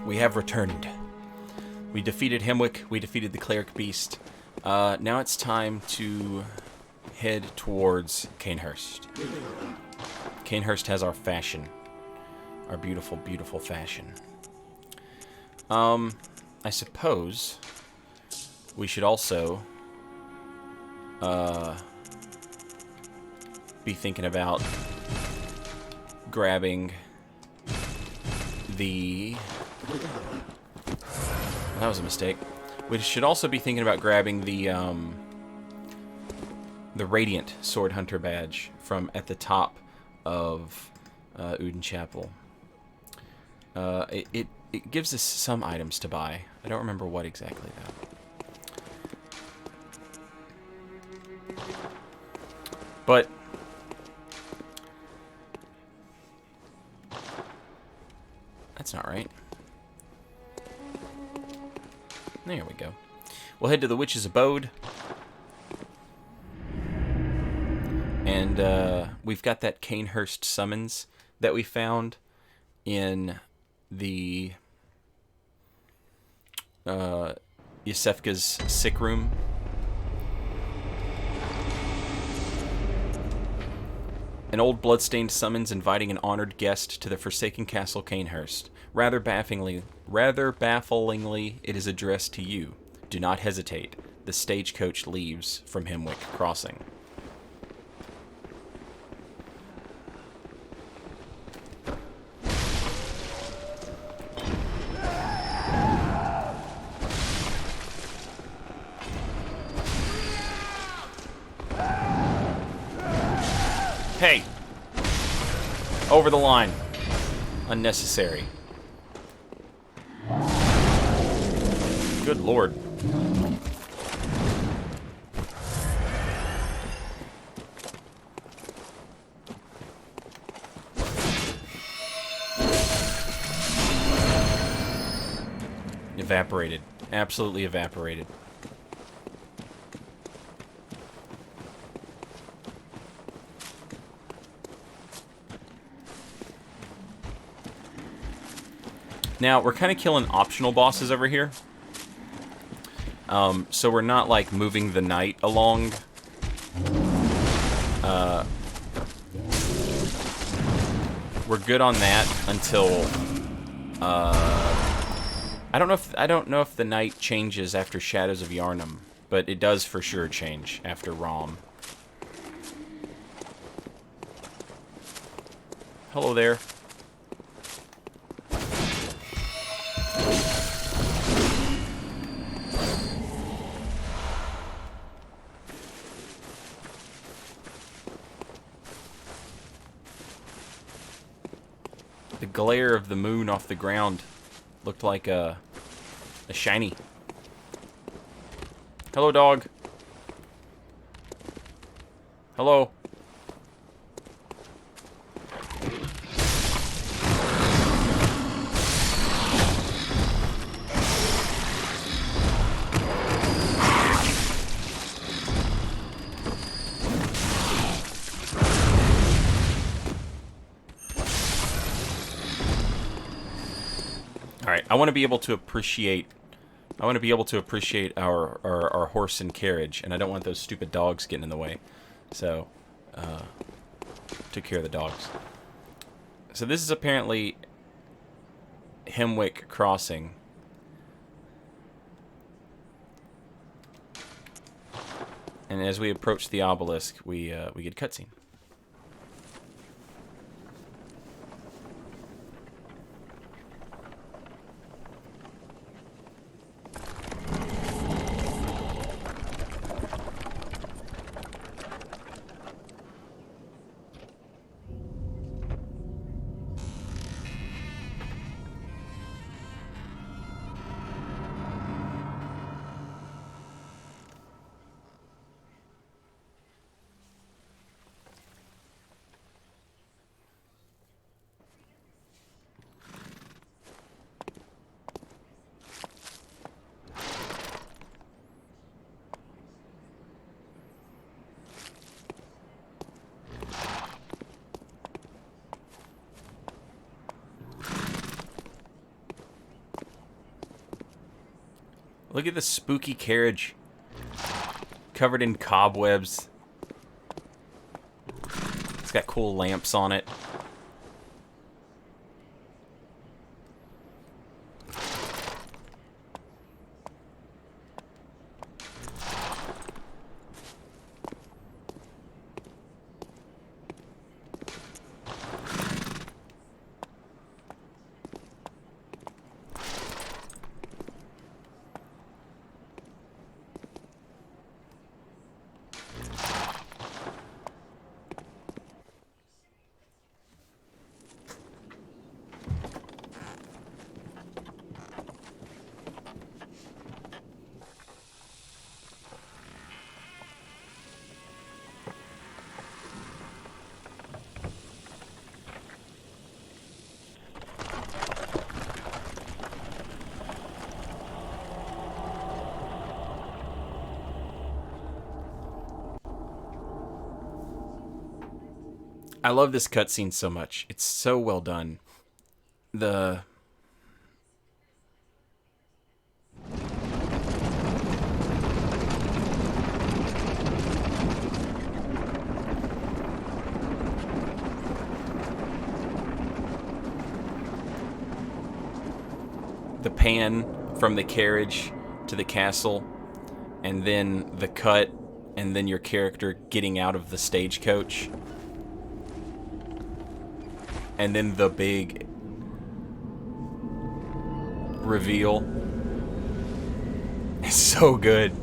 we have returned. We defeated Hemwick, we defeated the Cleric Beast. Now it's time to head towards Cainhurst. Cainhurst has our fashion. Our beautiful, beautiful fashion. I suppose we should also be thinking about grabbing the... That was a mistake. We should also be thinking about grabbing the Radiant Sword Hunter badge from at the top of Uden Chapel. It gives us some items to buy. I don't remember what exactly, though. But that's not right. There we go. We'll head to the Witch's Abode. And we've got that Cainhurst Summons that we found in the Yosefka's sick room. An old bloodstained summons inviting an honored guest to the forsaken castle Cainhurst. Rather bafflingly, it is addressed to you. Do not hesitate. The stagecoach leaves from Hemwick Crossing. Hey! Over the line. Unnecessary. Good lord. Evaporated. Absolutely evaporated. Now, we're kind of killing optional bosses over here. So we're not, like, moving the knight along. We're good on that until... I don't know if the knight changes after Shadows of Yharnam, but it does for sure change after Rom. Hello there. The glare of the moon off the ground looked like a shiny. Hello, dog. Hello. Alright, I want to be able to appreciate our horse and carriage, and I don't want those stupid dogs getting in the way. So, took care of the dogs. So this is apparently Hemwick Crossing. And as we approach the obelisk, we get cutscene. Look at the spooky carriage. Covered in cobwebs. It's got cool lamps on it. I love this cutscene so much. It's so well done. The pan from the carriage to the castle, and then the cut, and then your character getting out of the stagecoach. And then the big reveal. It's so good.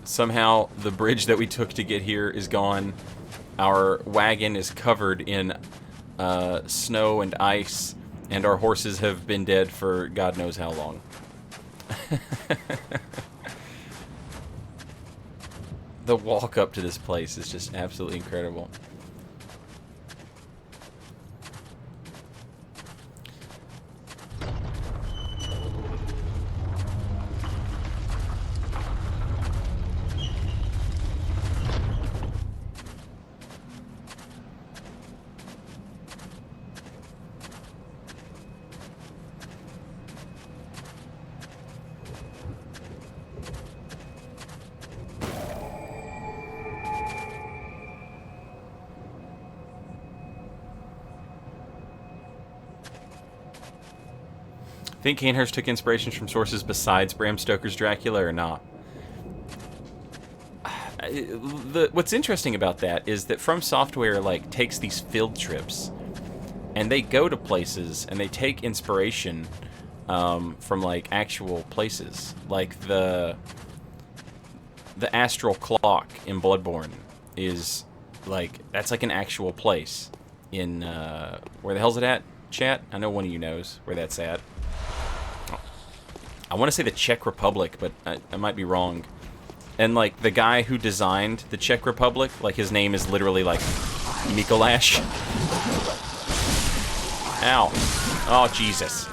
Somehow the bridge that we took to get here is gone. Our wagon is covered in snow and ice, and our horses have been dead for God knows how long. The walk up to this place is just absolutely incredible. Think Cainhurst took inspirations from sources besides Bram Stoker's Dracula or not? What's interesting about that is that From Software like takes these field trips, and they go to places and they take inspiration from like actual places, like the astral clock in Bloodborne is like, that's like an actual place in where the hell's it at, chat? I know one of you knows where that's at. I want to say the Czech Republic, but I might be wrong. And, like, the guy who designed the Czech Republic, like, his name is literally, like, Mikolash. Ow. Oh, Jesus.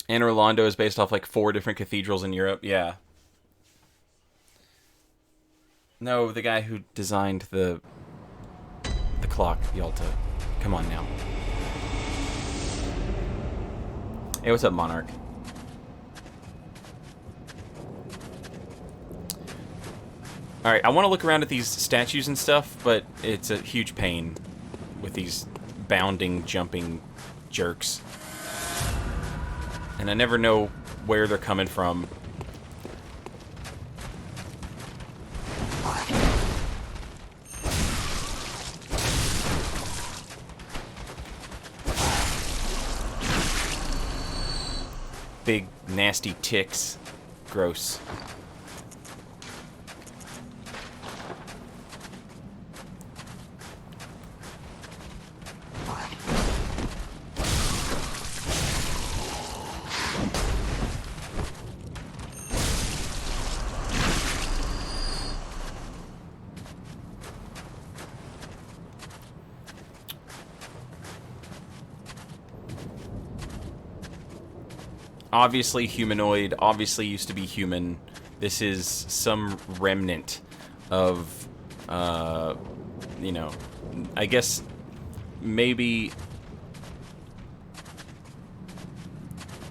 Anne Rolando is based off, like, 4 different cathedrals in Europe. Yeah. No, the guy who designed the clock, Yalta. Come on now. Hey, what's up, Monarch? Alright, I want to look around at these statues and stuff, but it's a huge pain with these bounding, jumping jerks. And I never know where they're coming from. Big, nasty ticks. Gross. obviously humanoid, obviously used to be human. This is some remnant of, you know, I guess maybe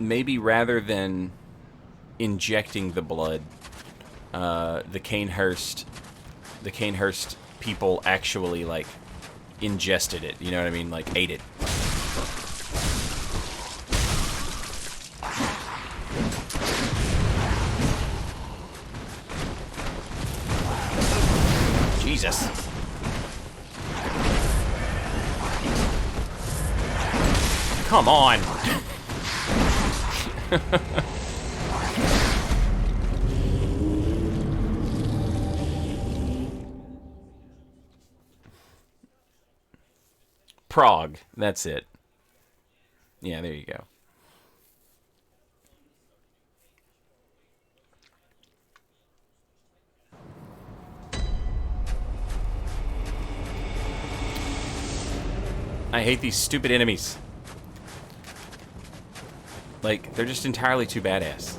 rather than injecting the blood, the Cainhurst people actually, like, ingested it, you know what I mean? Like, ate it. Jesus. Come on. Prague. That's it. Yeah, there you go. I hate these stupid enemies. Like, they're just entirely too badass.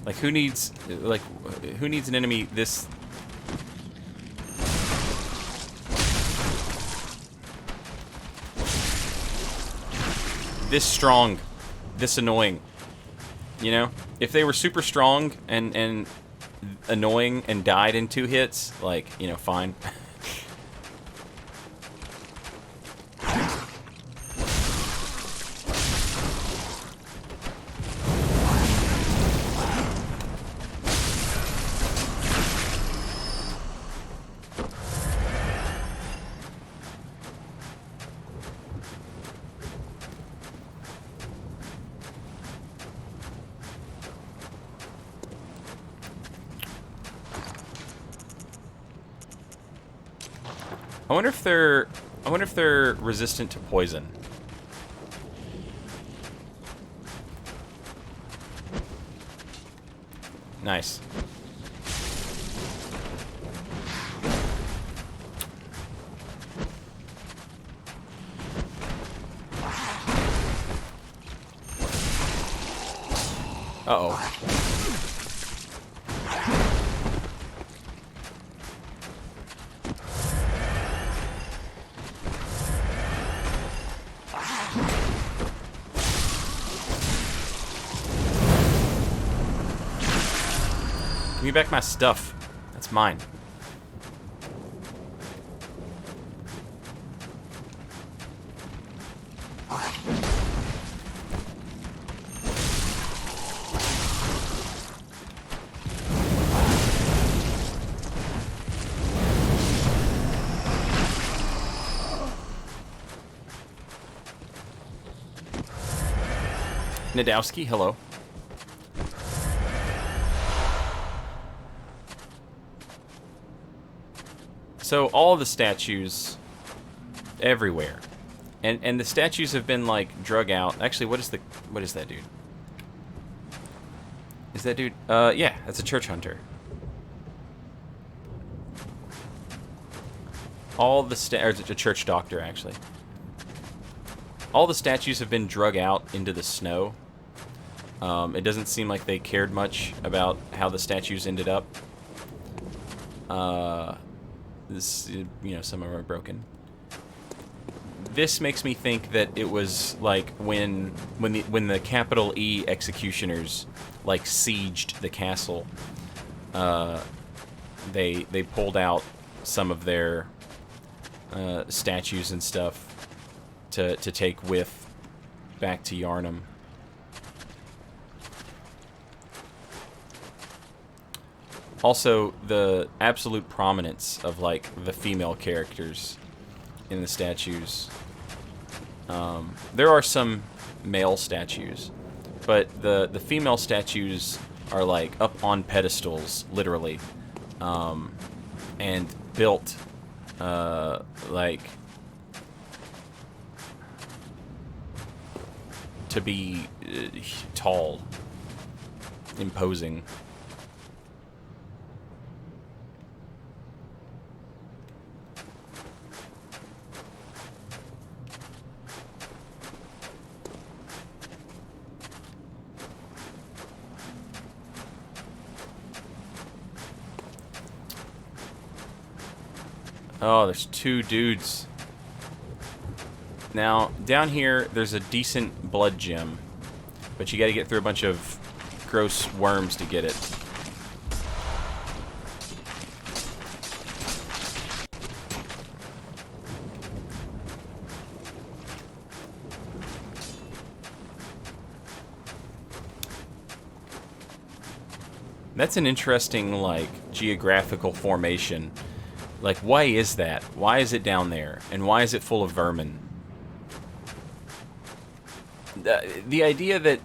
Like, who needs an enemy this... this strong, this annoying, you know? If they were super strong and annoying and died in 2 hits, like, you know, fine. I wonder if they're resistant to poison. Nice. Uh-oh. Give me back my stuff. That's mine. Nadowski, hello. So all the statues everywhere. And the statues have been like drug out. Actually, what is that dude? Is that dude? Yeah, that's a church hunter. All the or a church doctor, actually. All the statues have been drug out into the snow. It doesn't seem like they cared much about how the statues ended up. This, you know, some of them are broken. This makes me think that it was like when the capital E executioners like sieged the castle. They pulled out some of their statues and stuff to take with back to Yharnam. Also, the absolute prominence of, like, the female characters in the statues. There are some male statues, but the female statues are, like, up on pedestals, literally, and built, like, to be tall, imposing. Oh, there's 2 dudes. Now, down here, there's a decent blood gem. But you gotta get through a bunch of gross worms to get it. That's an interesting, like, geographical formation. Like, why is that? Why is it down there? And why is it full of vermin? The idea that,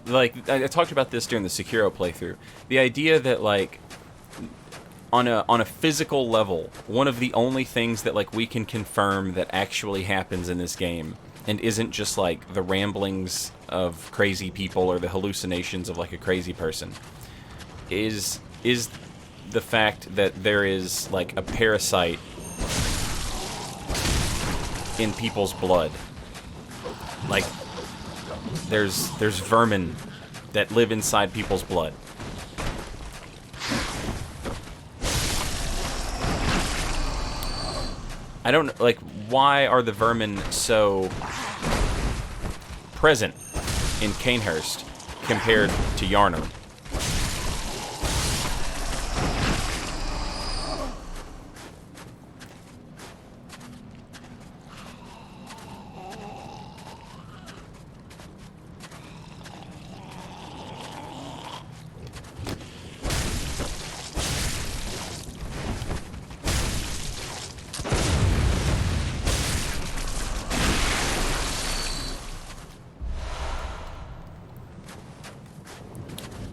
like, I talked about this during the Sekiro playthrough. The idea that, like, on a physical level, one of the only things that, like, we can confirm that actually happens in this game, and isn't just, like, the ramblings of crazy people or the hallucinations of, like, a crazy person, is the fact that there is, like, a parasite in people's blood. Like, there's vermin that live inside people's blood. I don't, like, why are the vermin so present in Cainhurst compared to Yharnam?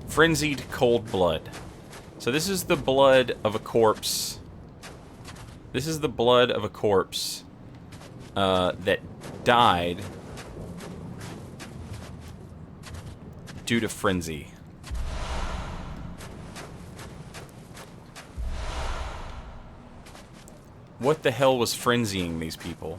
Frenzied cold blood. So this is the blood of a corpse. This is the blood of a corpse that died due to frenzy. What the hell was frenzying these people?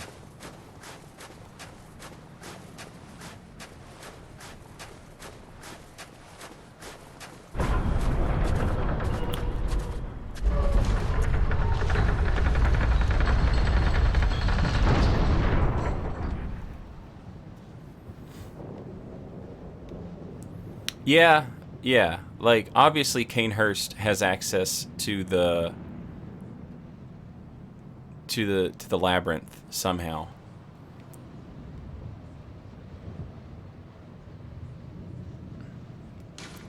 Yeah. Like, obviously Cainhurst has access to the labyrinth somehow.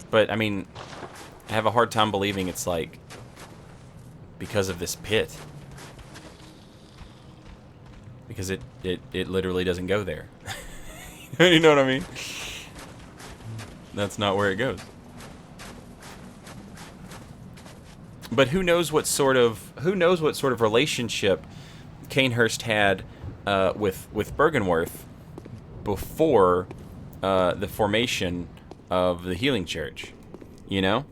But I mean, I have a hard time believing it's like because of this pit. Because it literally doesn't go there. You know what I mean? That's not where it goes. But who knows what sort of relationship Cainhurst had with Byrgenwerth before the formation of the Healing Church, you know?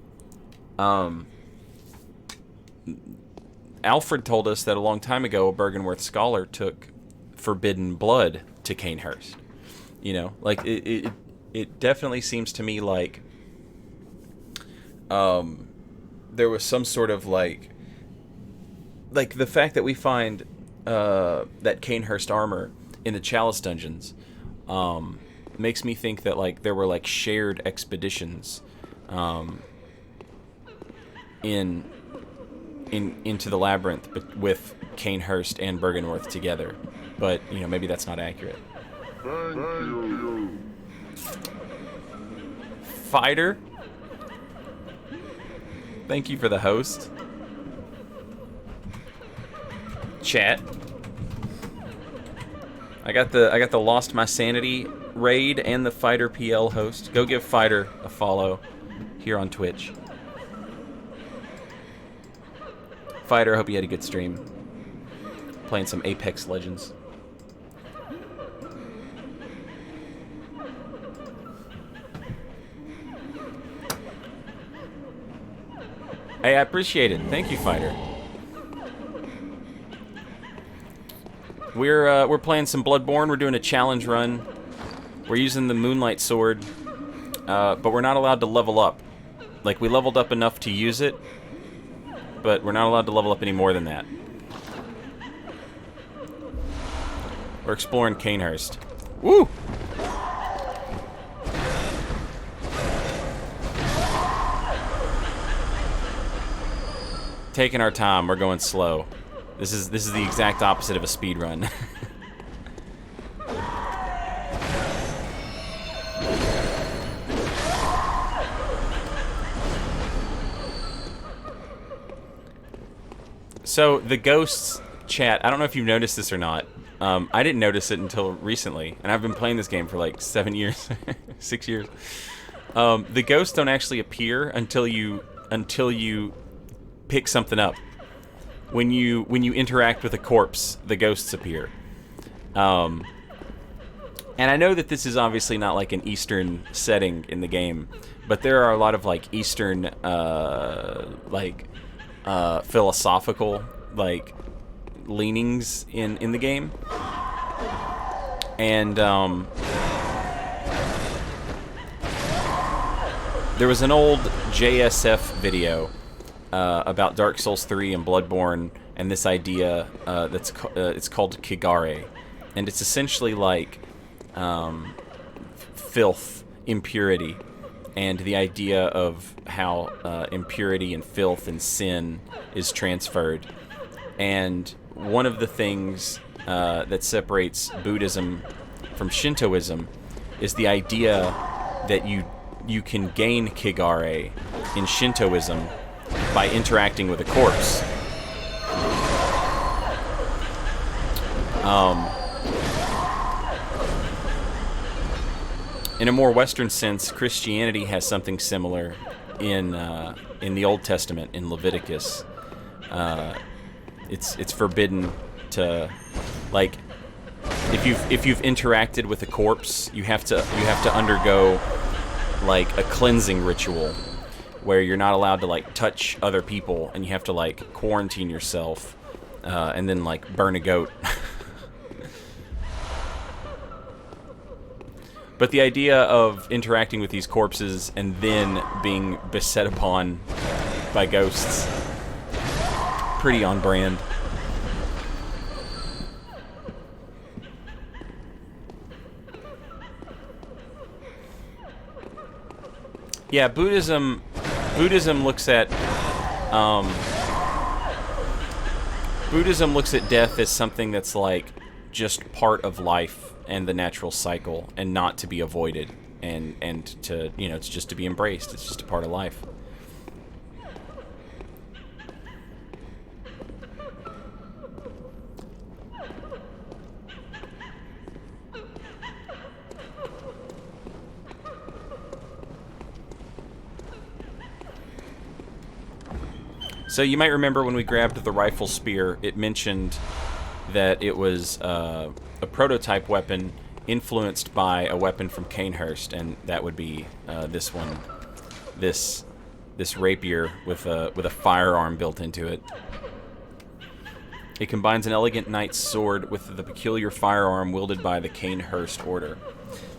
Alfred told us that a long time ago a Byrgenwerth scholar took forbidden blood to Cainhurst. You know, like it definitely seems to me like there was some sort of like the fact that we find that Cainhurst armor in the Chalice dungeons makes me think that like there were like shared expeditions into the labyrinth with Cainhurst and Byrgenwerth together, but you know, maybe that's not accurate. Thank you. Fighter, thank you for the host. Chat. I got the Lost My Sanity raid and the Fighter PL host. Go give Fighter a follow here on Twitch. Fighter, I hope you had a good stream. Playing some Apex Legends. Hey, I appreciate it. Thank you, Fighter. We're playing some Bloodborne. We're doing a challenge run. We're using the Moonlight sword, but we're not allowed to level up. Like, we leveled up enough to use it, but we're not allowed to level up any more than that. We're exploring Cainhurst. Woo! Taking our time. We're going slow. This is the exact opposite of a speed run. So the ghosts chat, I don't know if you've noticed this or not. I didn't notice it until recently, and I've been playing this game for like 7 years, 6 years. The ghosts don't actually appear until you pick something up. When you interact with a corpse, the ghosts appear. And I know that this is obviously not like an Eastern setting in the game, but there are a lot of like Eastern philosophical like leanings in the game. And there was an old JSF video about Dark Souls 3 and Bloodborne, and this idea it's called Kigare, and it's essentially like filth, impurity, and the idea of how impurity and filth and sin is transferred. And one of the things that separates Buddhism from Shintoism is the idea that you can gain Kigare in Shintoism by interacting with a corpse. In a more Western sense, Christianity has something similar in the Old Testament, in Leviticus. It's forbidden to, like, if you've interacted with a corpse, you have to undergo like a cleansing ritual where you're not allowed to like touch other people, and you have to like quarantine yourself and then like burn a goat. But the idea of interacting with these corpses and then being beset upon by ghosts, pretty on brand. Yeah, Buddhism looks at death as something that's like just part of life and the natural cycle, and not to be avoided, and to, you know, it's just to be embraced. It's just a part of life. So you might remember when we grabbed the rifle spear, it mentioned that it was a prototype weapon influenced by a weapon from Cainhurst, and that would be this one, this rapier with a firearm built into it. It combines an elegant knight's sword with the peculiar firearm wielded by the Cainhurst order.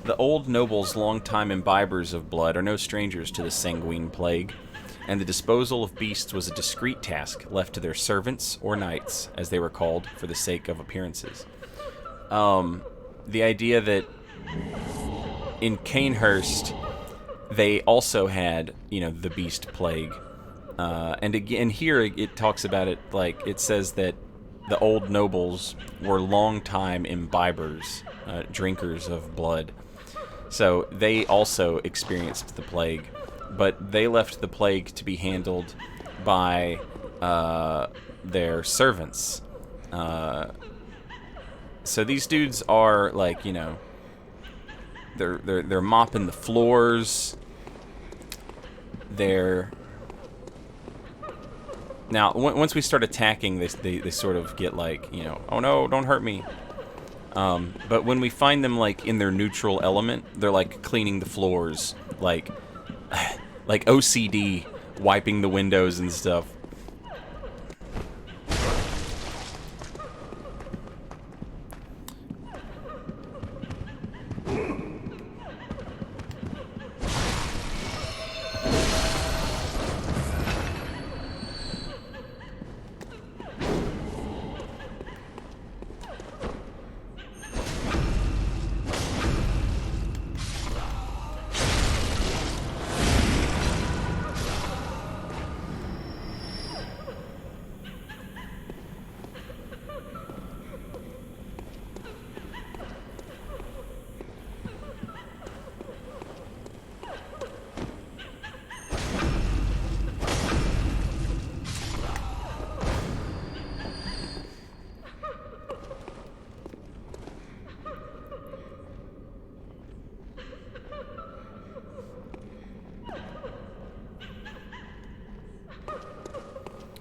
The old nobles, long-time imbibers of blood, are no strangers to the sanguine plague, and the disposal of beasts was a discreet task left to their servants, or knights, as they were called, for the sake of appearances. The idea that in Cainhurst they also had, you know, the beast plague, and again here it talks about it, like it says that the old nobles were long-time imbibers, drinkers of blood, so they also experienced the plague, but they left the plague to be handled by their servants. So these dudes are like, you know, they're mopping the floors. Now once we start attacking, they sort of get like, you know, oh no, don't hurt me. But when we find them like in their neutral element, they're like cleaning the floors, like OCD, wiping the windows and stuff.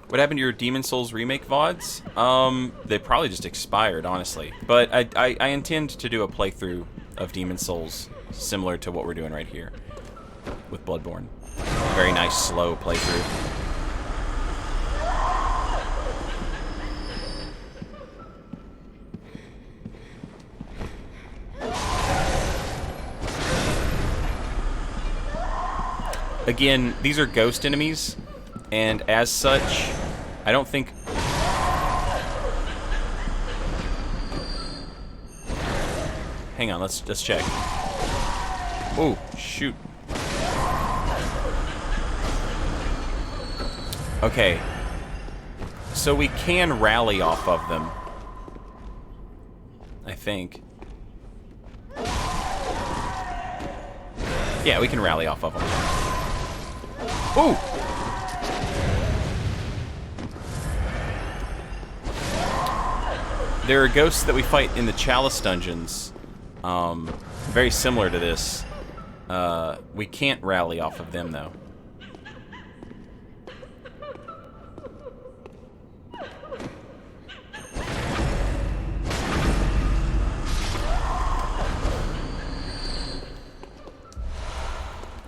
What happened to your Demon Souls remake VODs? They probably just expired, honestly. But I intend to do a playthrough of Demon Souls similar to what we're doing right here with Bloodborne. Very nice, slow playthrough. Again, these are ghost enemies, and as such, I don't think... Hang on, let's check. Oh, shoot. Okay. So we can rally off of them. I think. Yeah, we can rally off of them. Ooh! There are ghosts that we fight in the Chalice dungeons. Very similar to this. We can't rally off of them, though.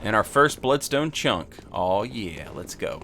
And our first bloodstone chunk. Oh yeah, let's go.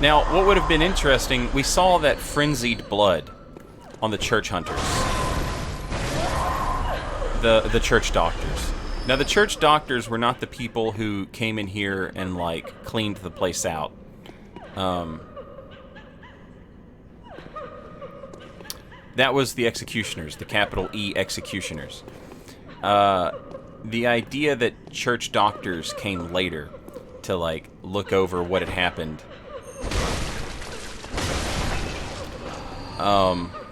Now, what would have been interesting, we saw that frenzied blood on the church hunters. The church doctors. Now, the church doctors were not the people who came in here and, like, cleaned the place out. That was the executioners, the capital E executioners. The idea that church doctors came later to, like, look over what had happened.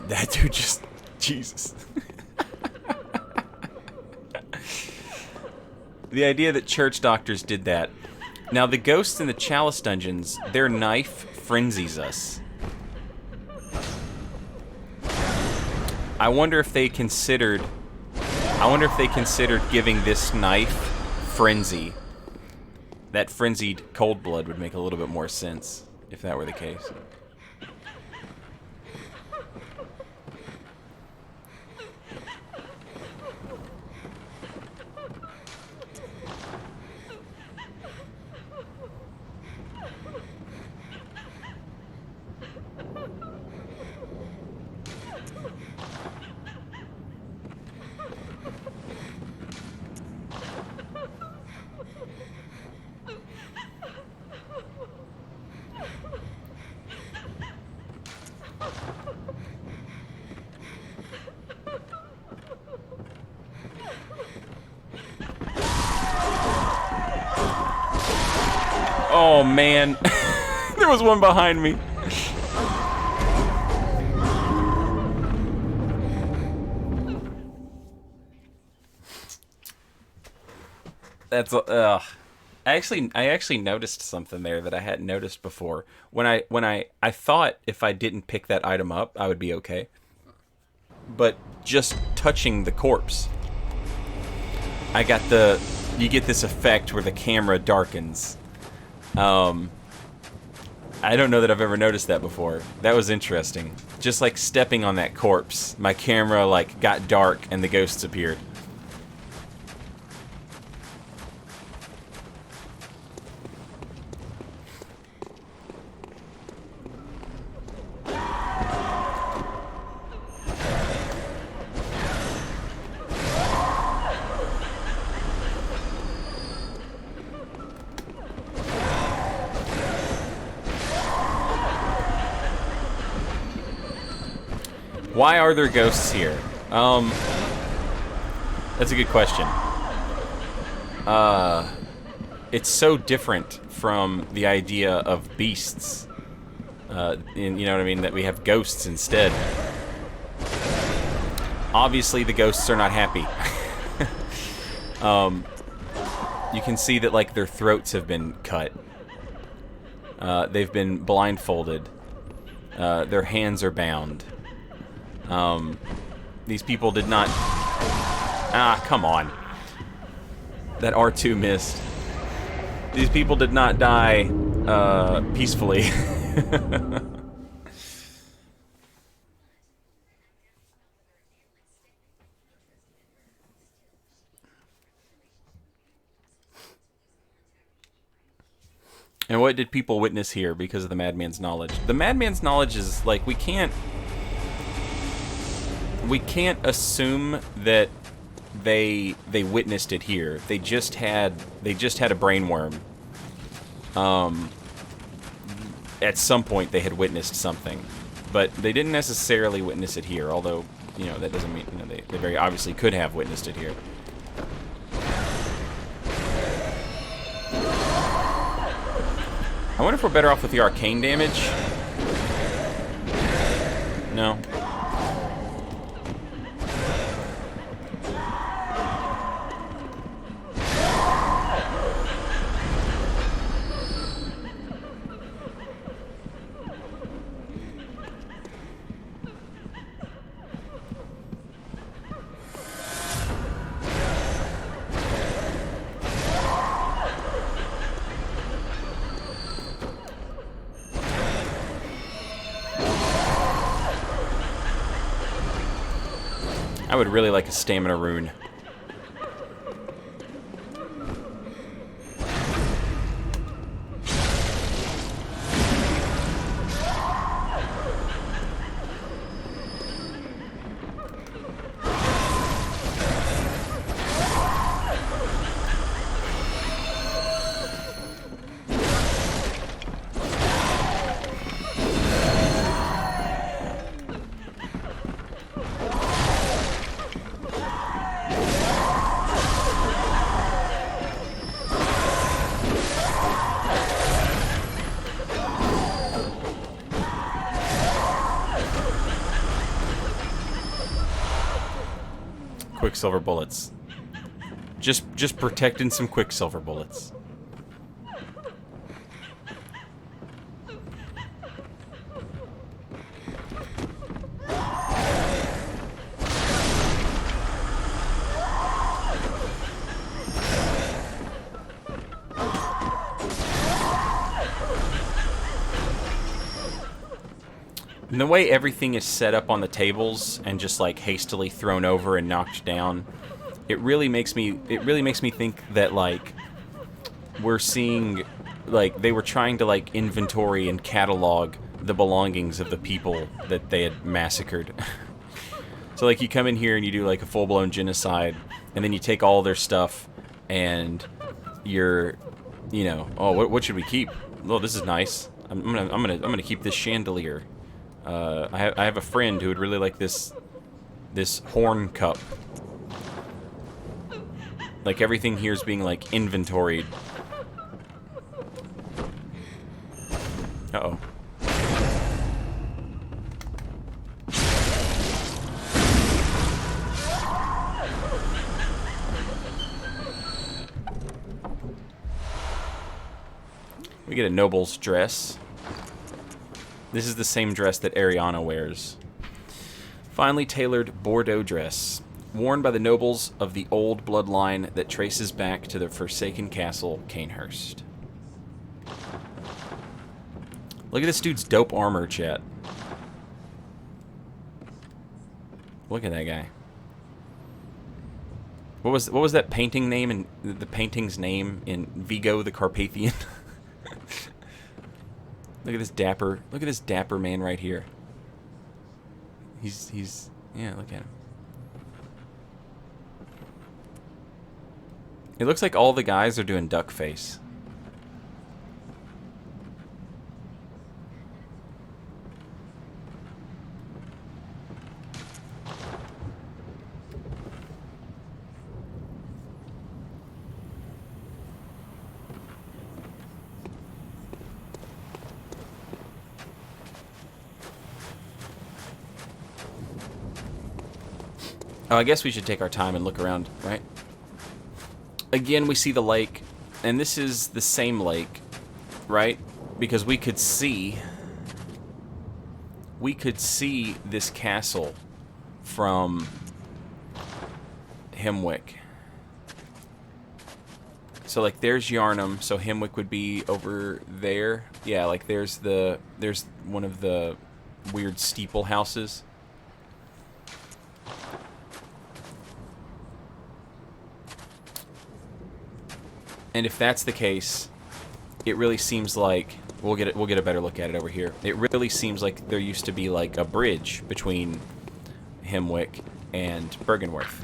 That dude just... Jesus. The idea that church doctors did that. Now, the ghosts in the Chalice dungeons, their knife frenzies us. I wonder if they considered giving this knife frenzy. That frenzied cold blood would make a little bit more sense if that were the case. Oh, man. There was one behind me. That's I actually noticed something there that I hadn't noticed before. When I thought if I didn't pick that item up, I would be okay. But just touching the corpse, you get this effect where the camera darkens. I don't know that I've ever noticed that before. That was interesting. Just like stepping on that corpse, my camera like got dark and the ghosts appeared. Why are there ghosts here? That's a good question. It's so different from the idea of beasts. You know what I mean? That we have ghosts instead. Obviously, the ghosts are not happy. You can see that, like, their throats have been cut. They've been blindfolded. Their hands are bound. These people did not... Ah, come on. That R2 missed. These people did not die peacefully. And what did people witness here because of the madman's knowledge? The madman's knowledge is, like, we can't assume that they witnessed it here. They just had a brainworm. At some point they had witnessed something, but they didn't necessarily witness it here. Although, you know, that doesn't mean, you know, they very obviously could have witnessed it here. I wonder if we're better off with the arcane damage. No. I would really like a stamina rune. Quicksilver bullets. Just protecting some Quicksilver bullets. And the way everything is set up on the tables and just like hastily thrown over and knocked down, it really makes me think that like we're seeing, like, they were trying to like inventory and catalog the belongings of the people that they had massacred. So like you come in here and you do like a full-blown genocide, and then you take all their stuff and you're, you know, oh, what should we keep? Oh, this is nice. I'm gonna keep this chandelier. I have a friend who would really like this horn cup. Like everything here is being like inventoried. Uh-oh. We get a noble's dress. This is the same dress that Ariana wears. Finely tailored Bordeaux dress, worn by the nobles of the old bloodline that traces back to the forsaken castle, Cainhurst. Look at this dude's dope armor, chat. Look at that guy. What was that painting name in the painting's name in Vigo the Carpathian? Look at this dapper man right here. He's yeah, look at him. It looks like all the guys are doing duck face. Oh, I guess we should take our time and look around, right? Again, we see the lake, and this is the same lake, right? Because we could see this castle from Hemwick. So like there's Yarnum, so Hemwick would be over there. Yeah, like there's one of the weird steeple houses. And if that's the case, it really seems like we'll get a better look at it over here. It really seems like there used to be like a bridge between Hemwick and Bergenworth,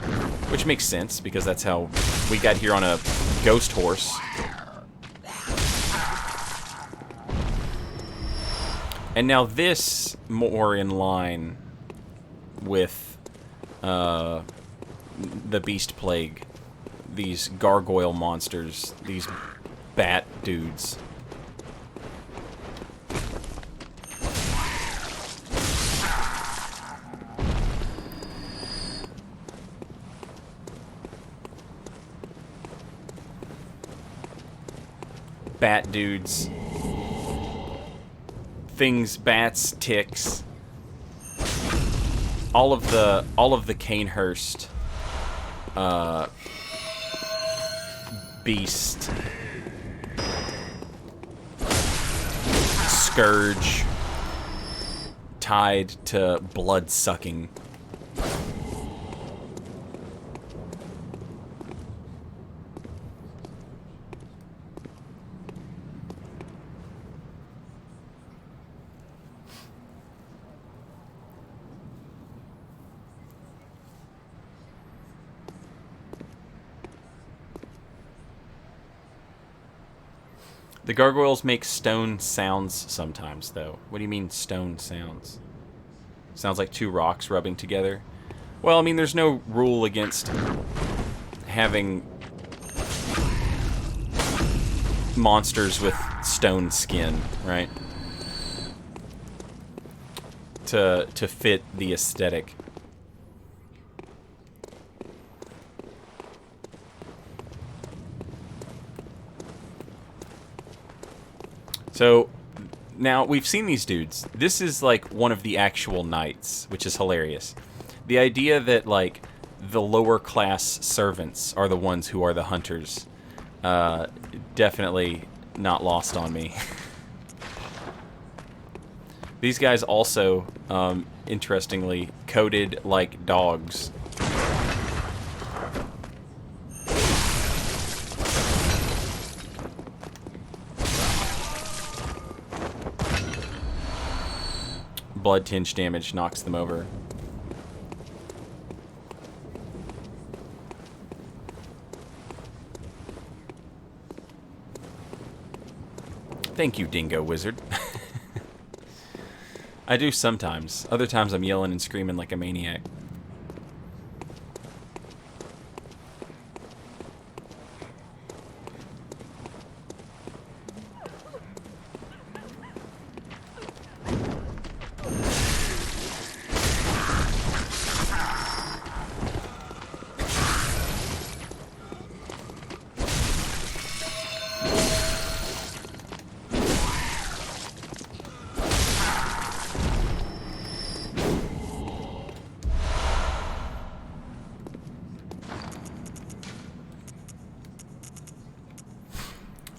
which makes sense because that's how we got here on a ghost horse. And now this more in line with the Beast Plague. These gargoyle monsters, these bat dudes. Bat dudes. Things, bats, ticks. All of the Cainhurst beast, scourge, tied to blood-sucking. The gargoyles make stone sounds sometimes, though. What do you mean, stone sounds? Sounds like two rocks rubbing together? Well, I mean, there's no rule against having monsters with stone skin, right? To fit the aesthetic. So, now, we've seen these dudes. This is, like, one of the actual knights, which is hilarious. The idea that, like, the lower-class servants are the ones who are the hunters, definitely not lost on me. These guys also, interestingly, coded like dogs. Blood tinge damage knocks them over. Thank you, Dingo Wizard. I do sometimes. Other times I'm yelling and screaming like a maniac.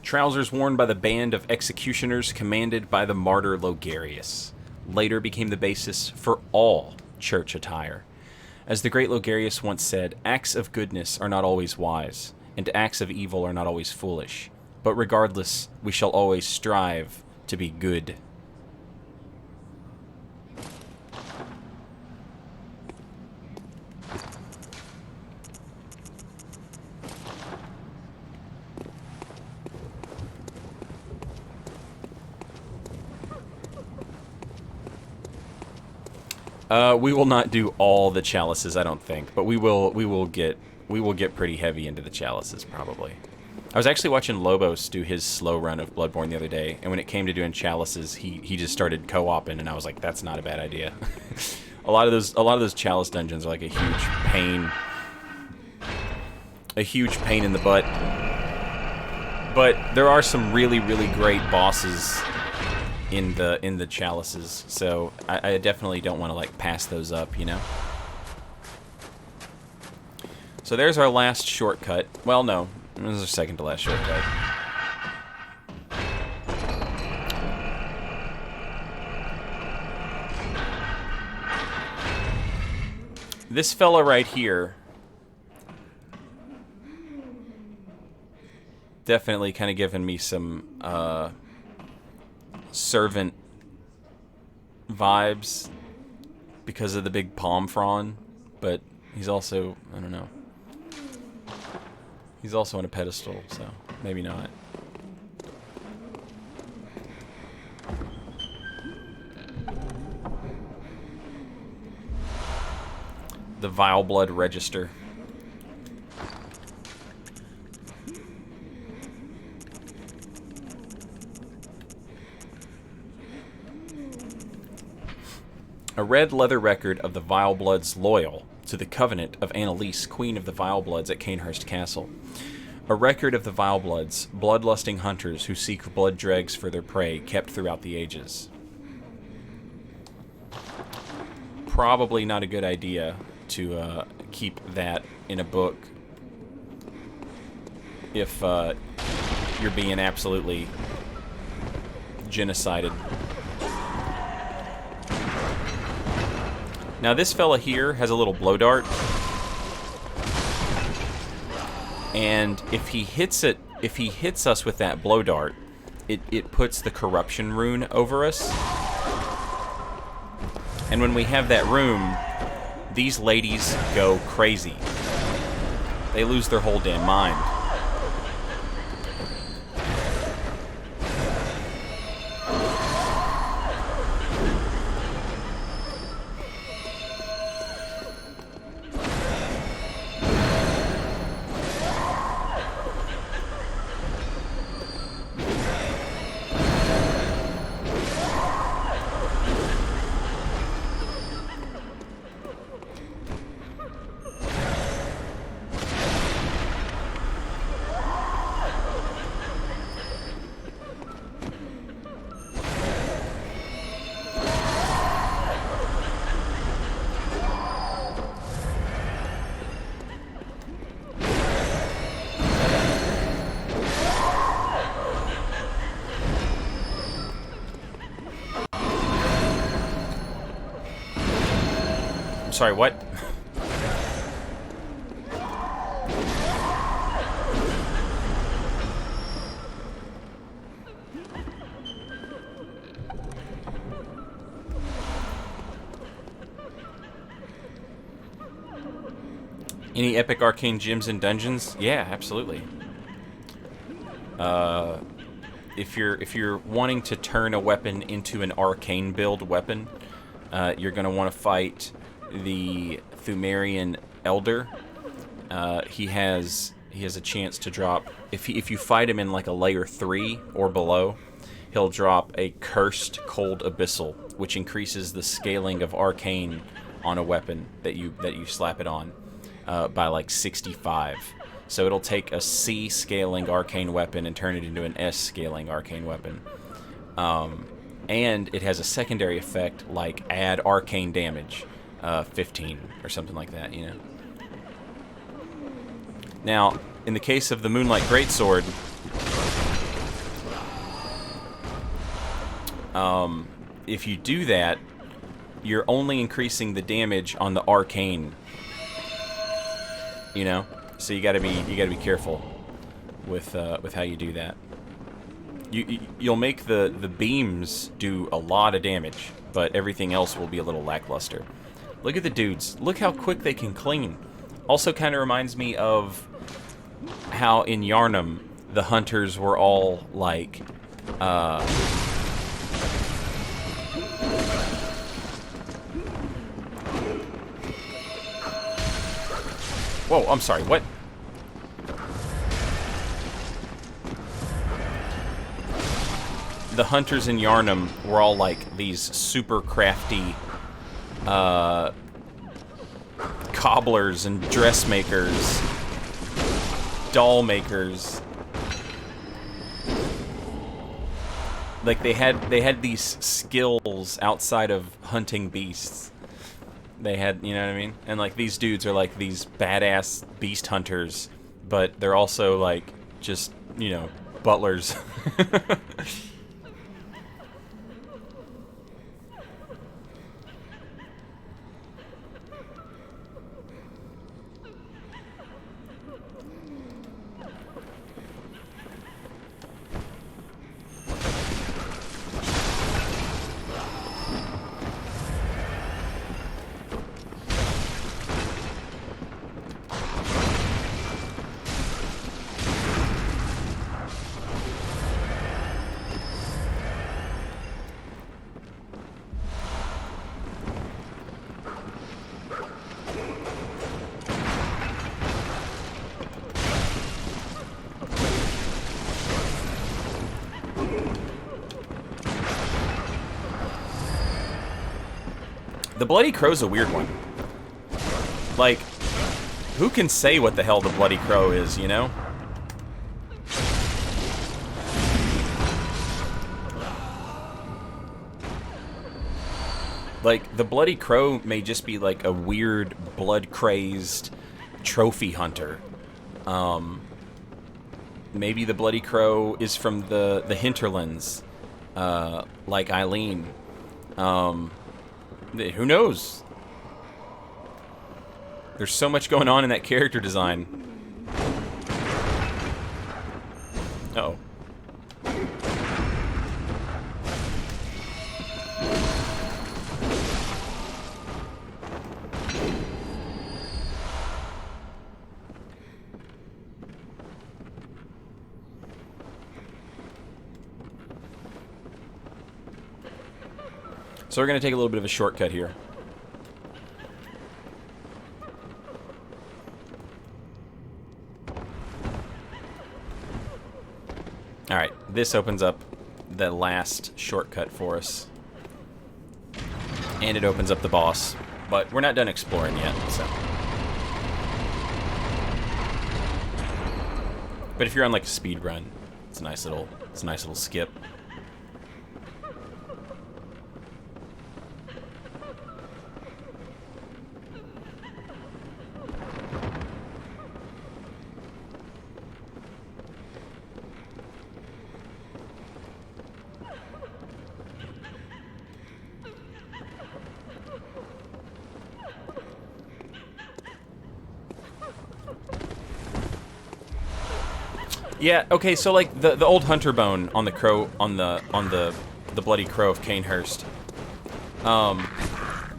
Trousers worn by the band of executioners commanded by the martyr Logarius later became the basis for all church attire. As the great Logarius once said, acts of goodness are not always wise, and acts of evil are not always foolish. But regardless, we shall always strive to be good. We will not do all the chalices, I don't think, but we will get pretty heavy into the chalices probably. I was actually watching Lobos do his slow run of Bloodborne the other day, and when it came to doing chalices, he just started co-oping, and I was like, that's not a bad idea. A lot of those chalice dungeons are like a huge pain. A huge pain in the butt. But there are some really, really great bosses in the chalices, so I definitely don't want to like pass those up, you know. So there's our last shortcut. Well, no, this is our second to last shortcut. This fella right here definitely kind of giving me some servant vibes because of the big palm frond, but he's also, I don't know, he's also on a pedestal, so maybe not. The Vile Blood Register. A red leather record of the Vile Bloods loyal to the covenant of Annalise, Queen of the Vile Bloods at Cainhurst Castle. A record of the Vile Bloods, bloodlusting hunters who seek blood dregs for their prey, kept throughout the ages. Probably not a good idea to keep that in a book if you're being absolutely genocided. Now this fella here has a little blow dart, and if he hits us with that blow dart, it puts the corruption rune over us. And when we have that rune, these ladies go crazy. They lose their whole damn mind. Sorry, what? Any epic arcane gems and dungeons? Yeah, absolutely. If you're wanting to turn a weapon into an arcane build weapon, you're gonna want to fight the Thumerian Elder. He has a chance to drop, if you fight him in like a layer 3 or below, he'll drop a Cursed Cold Abyssal, which increases the scaling of arcane on a weapon that you slap it on by like 65. So it'll take a C scaling arcane weapon and turn it into an S scaling arcane weapon. And it has a secondary effect like add arcane damage. 15 or something like that, you know. Now, in the case of the Moonlight Greatsword, if you do that, you're only increasing the damage on the arcane. You know, so you gotta be careful with how you do that. You'll make the beams do a lot of damage, but everything else will be a little lackluster. Look at the dudes. Look how quick they can clean. Also kind of reminds me of how in Yharnam the hunters were all like whoa, I'm sorry, what? The hunters in Yharnam were all like these super crafty cobblers and dressmakers, doll makers. Like they had these skills outside of hunting beasts. They had, you know what I mean? And like these dudes are like these badass beast hunters, but they're also like just, you know, butlers. The Bloody Crow's a weird one. Like, who can say what the hell the Bloody Crow is, you know? Like, the Bloody Crow may just be like a weird, blood-crazed trophy hunter. Maybe the Bloody Crow is from the hinterlands, like Eileen. Who knows? There's so much going on in that character design. Uh-oh. So we're going to take a little bit of a shortcut here. Alright, this opens up the last shortcut for us. And it opens up the boss. But we're not done exploring yet, so. But if you're on like a speed run, it's a nice little skip. Yeah, okay, so like the old hunter bone on the crow on the Bloody Crow of Cainhurst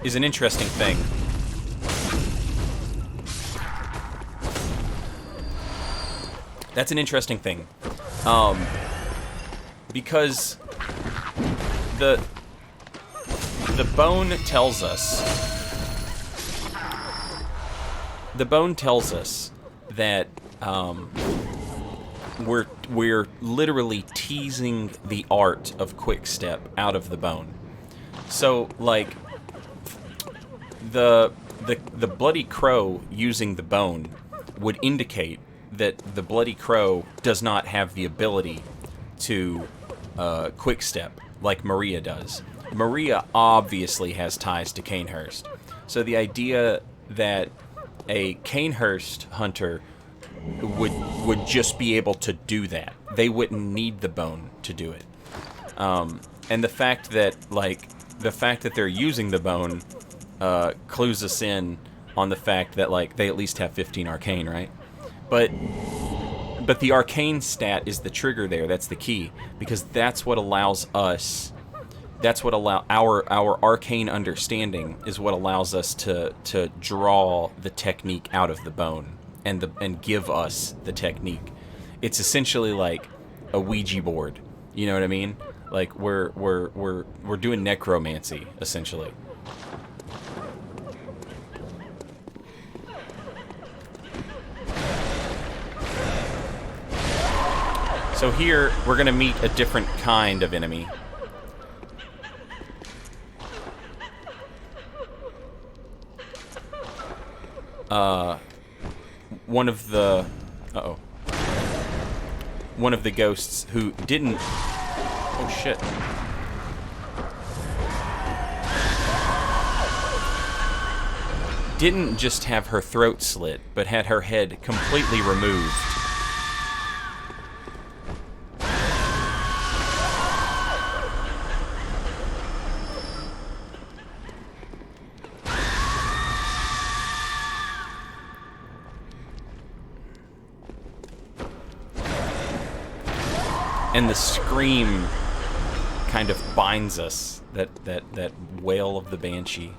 is an interesting thing. That's an interesting thing. Because the bone tells us that we're literally teasing the art of quickstep out of the bone. So like the Bloody Crow using the bone would indicate that the Bloody Crow does not have the ability to quickstep like Maria does. Maria obviously has ties to Cainhurst. So the idea that a Cainhurst hunter would just be able to do that. They wouldn't need the bone to do it. And the fact that they're using the bone clues us in on the fact that like they at least have 15 arcane, right? But the arcane stat is the trigger there. That's the key, because that's what allows us. That's what our arcane understanding is what allows us to draw the technique out of the bone and give us the technique. It's essentially like a Ouija board. You know what I mean? Like we're doing necromancy essentially. So here we're gonna meet a different kind of enemy. one of the one of the ghosts who didn't. Oh shit. Didn't just have her throat slit, but had her head completely removed. And the scream kind of binds us, that wail of the banshee.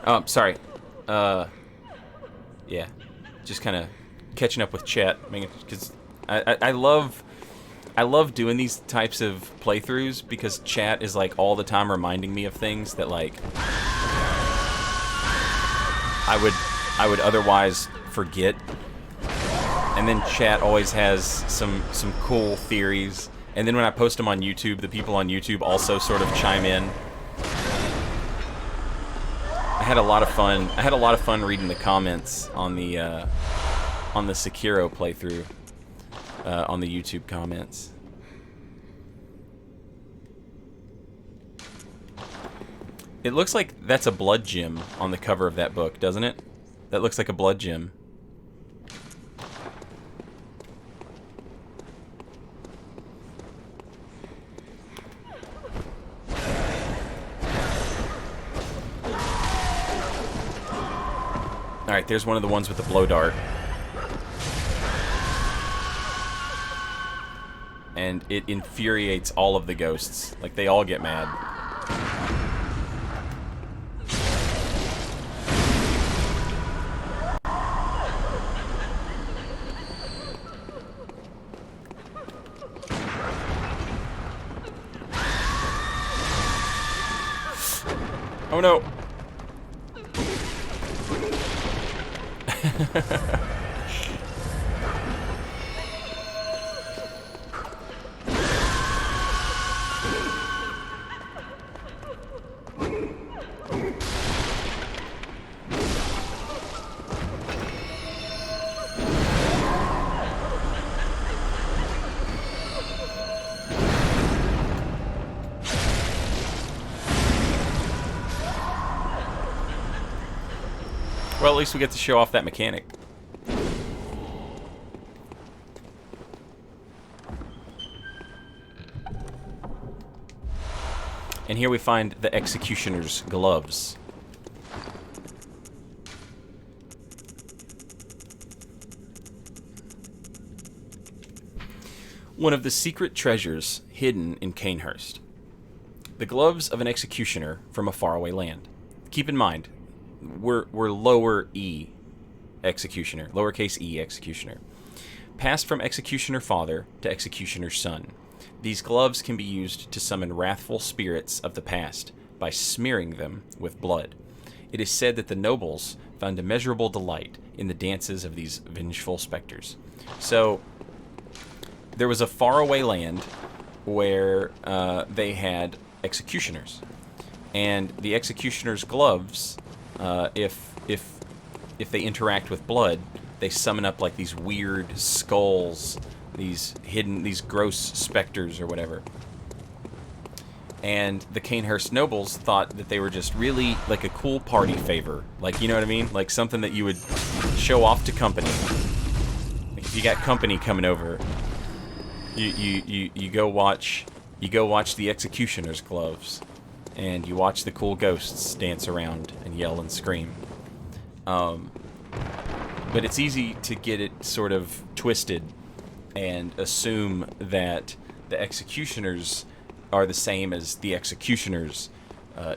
Oh, sorry. Yeah. Just kind of catching up with chat, because I love doing these types of playthroughs because chat is like all the time reminding me of things that like I would otherwise forget. And then chat always has some cool theories. And then when I post them on YouTube, the people on YouTube also sort of chime in. I had a lot of fun reading the comments on the Sekiro playthrough on the YouTube comments. It looks like that's a blood gem on the cover of that book, doesn't it? That looks like a blood gem. Alright, there's one of the ones with the blow dart. And it infuriates all of the ghosts. Like, they all get mad. Oh no! Well, at least we get to show off that mechanic. And here we find the Executioner's gloves. One of the secret treasures hidden in Cainhurst. The gloves of an executioner from a faraway land. Keep in mind, we're lower E executioner, lowercase e executioner. Passed from executioner father to executioner son. These gloves can be used to summon wrathful spirits of the past by smearing them with blood. It is said that the nobles found immeasurable delight in the dances of these vengeful specters. So, there was a faraway land where they had executioners. And the executioner's gloves, if they interact with blood, they summon up like these weird skulls, these gross specters or whatever. And the Cainhurst nobles thought that they were just really like a cool party favor. Like, you know what I mean? Like something that you would show off to company. Like if you got company coming over, you go watch the executioner's gloves. And you watch the cool ghosts dance around and yell and scream. But it's easy to get it sort of twisted and assume that the executioners are the same as the executioners,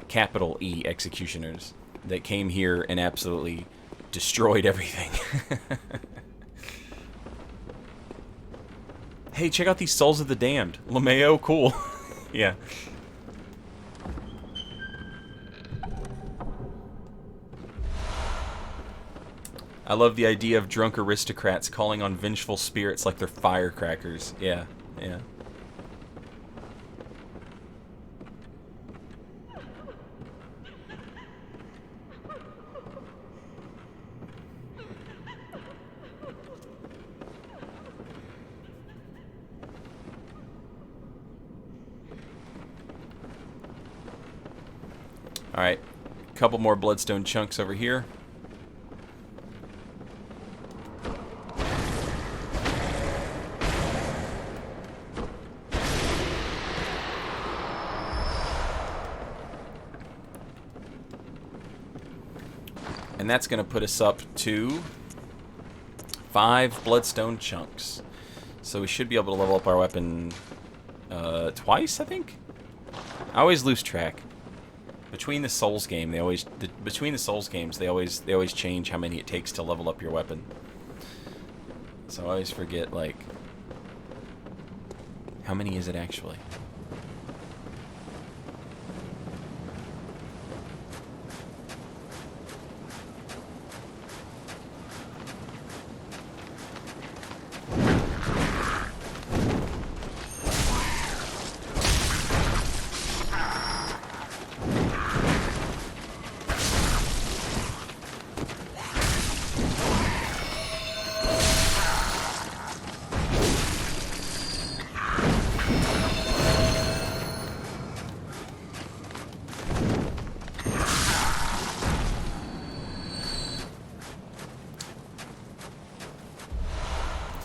capital E executioners, that came here and absolutely destroyed everything. Hey, check out these Souls of the Damned. LeMayo, cool. Yeah. I love the idea of drunk aristocrats calling on vengeful spirits like they're firecrackers. Yeah, yeah. Alright, a couple more bloodstone chunks over here. And that's going to put us up to 5 bloodstone chunks. So we should be able to level up our weapon twice, I think? I always lose track. Between the Souls game, they always change how many it takes to level up your weapon. So I always forget, like, how many is it actually?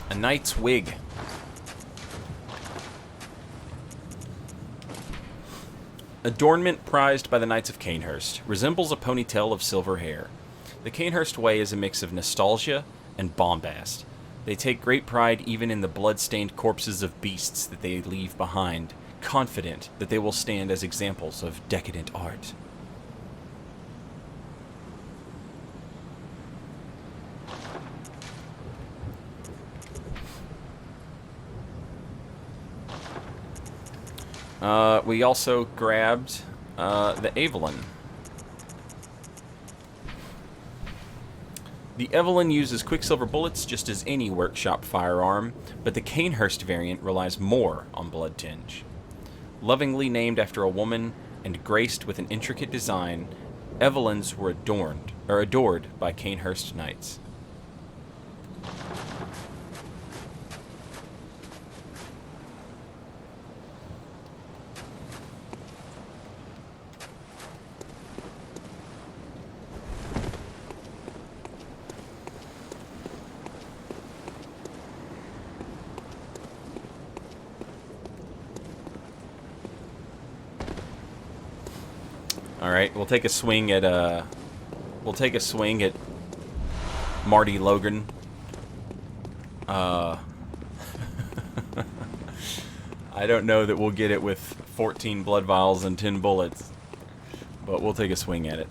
A knight's wig. Adornment prized by the Knights of Cainhurst resembles a ponytail of silver hair. The Cainhurst way is a mix of nostalgia and bombast. They take great pride even in the blood-stained corpses of beasts that they leave behind, confident that they will stand as examples of decadent art. We also grabbed the Evelyn. The Evelyn uses quicksilver bullets just as any workshop firearm, but the Cainhurst variant relies more on blood tinge. Lovingly named after a woman and graced with an intricate design, Evelyns were adored by Cainhurst knights. All right, we'll take a swing at Marty Logan. I don't know that we'll get it with 14 blood vials and 10 bullets, but we'll take a swing at it.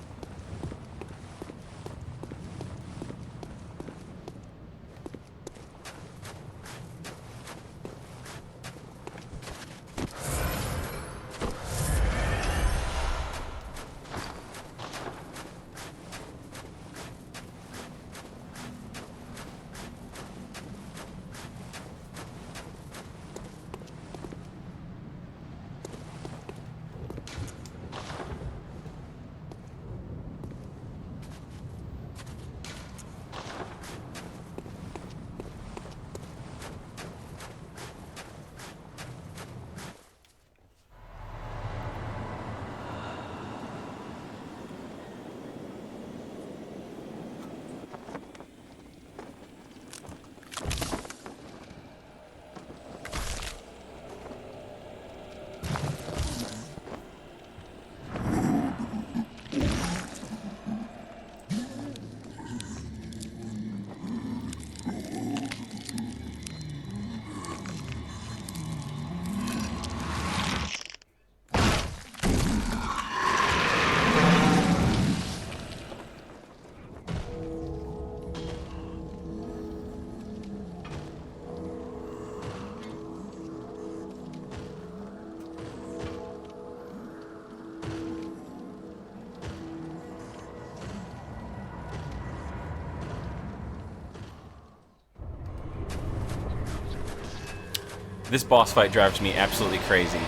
This boss fight drives me absolutely crazy.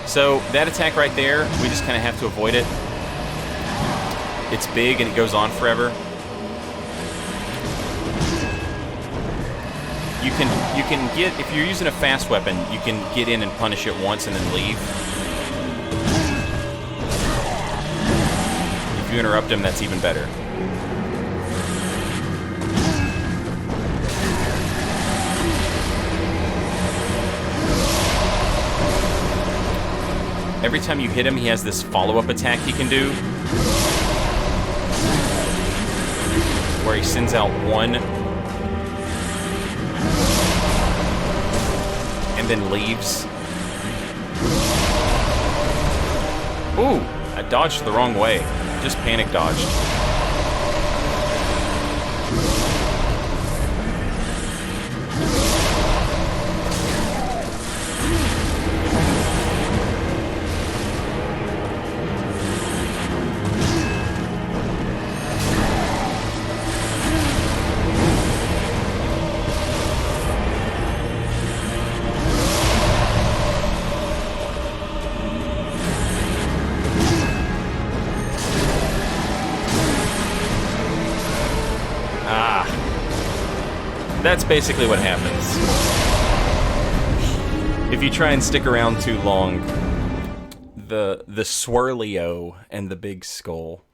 So that attack right there, we just kind of have to avoid it. It's big and it goes on forever. You can get, if you're using a fast weapon, you can get in and punish it once and then leave. If you interrupt him, that's even better. Every time you hit him, he has this follow-up attack he can do, where he sends out one and then leaves. Ooh, I dodged the wrong way. Just panic dodged. That's basically what happens. If you try and stick around too long, the Swirlio and the Big Skull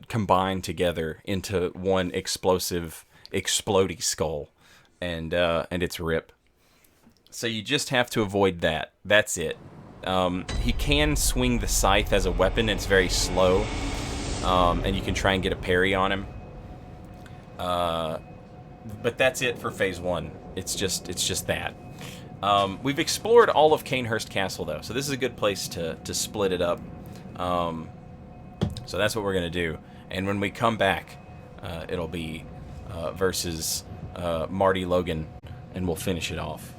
combine together into one explosive, explodey skull, and it's rip. So you just have to avoid that. That's it. He can swing the scythe as a weapon. It's very slow, and you can try and get a parry on him. But that's it for Phase 1. It's just that. We've explored all of Cainhurst Castle, though, so this is a good place to split it up. So that's what we're going to do. And when we come back, it'll be versus Marty Logan, and we'll finish it off.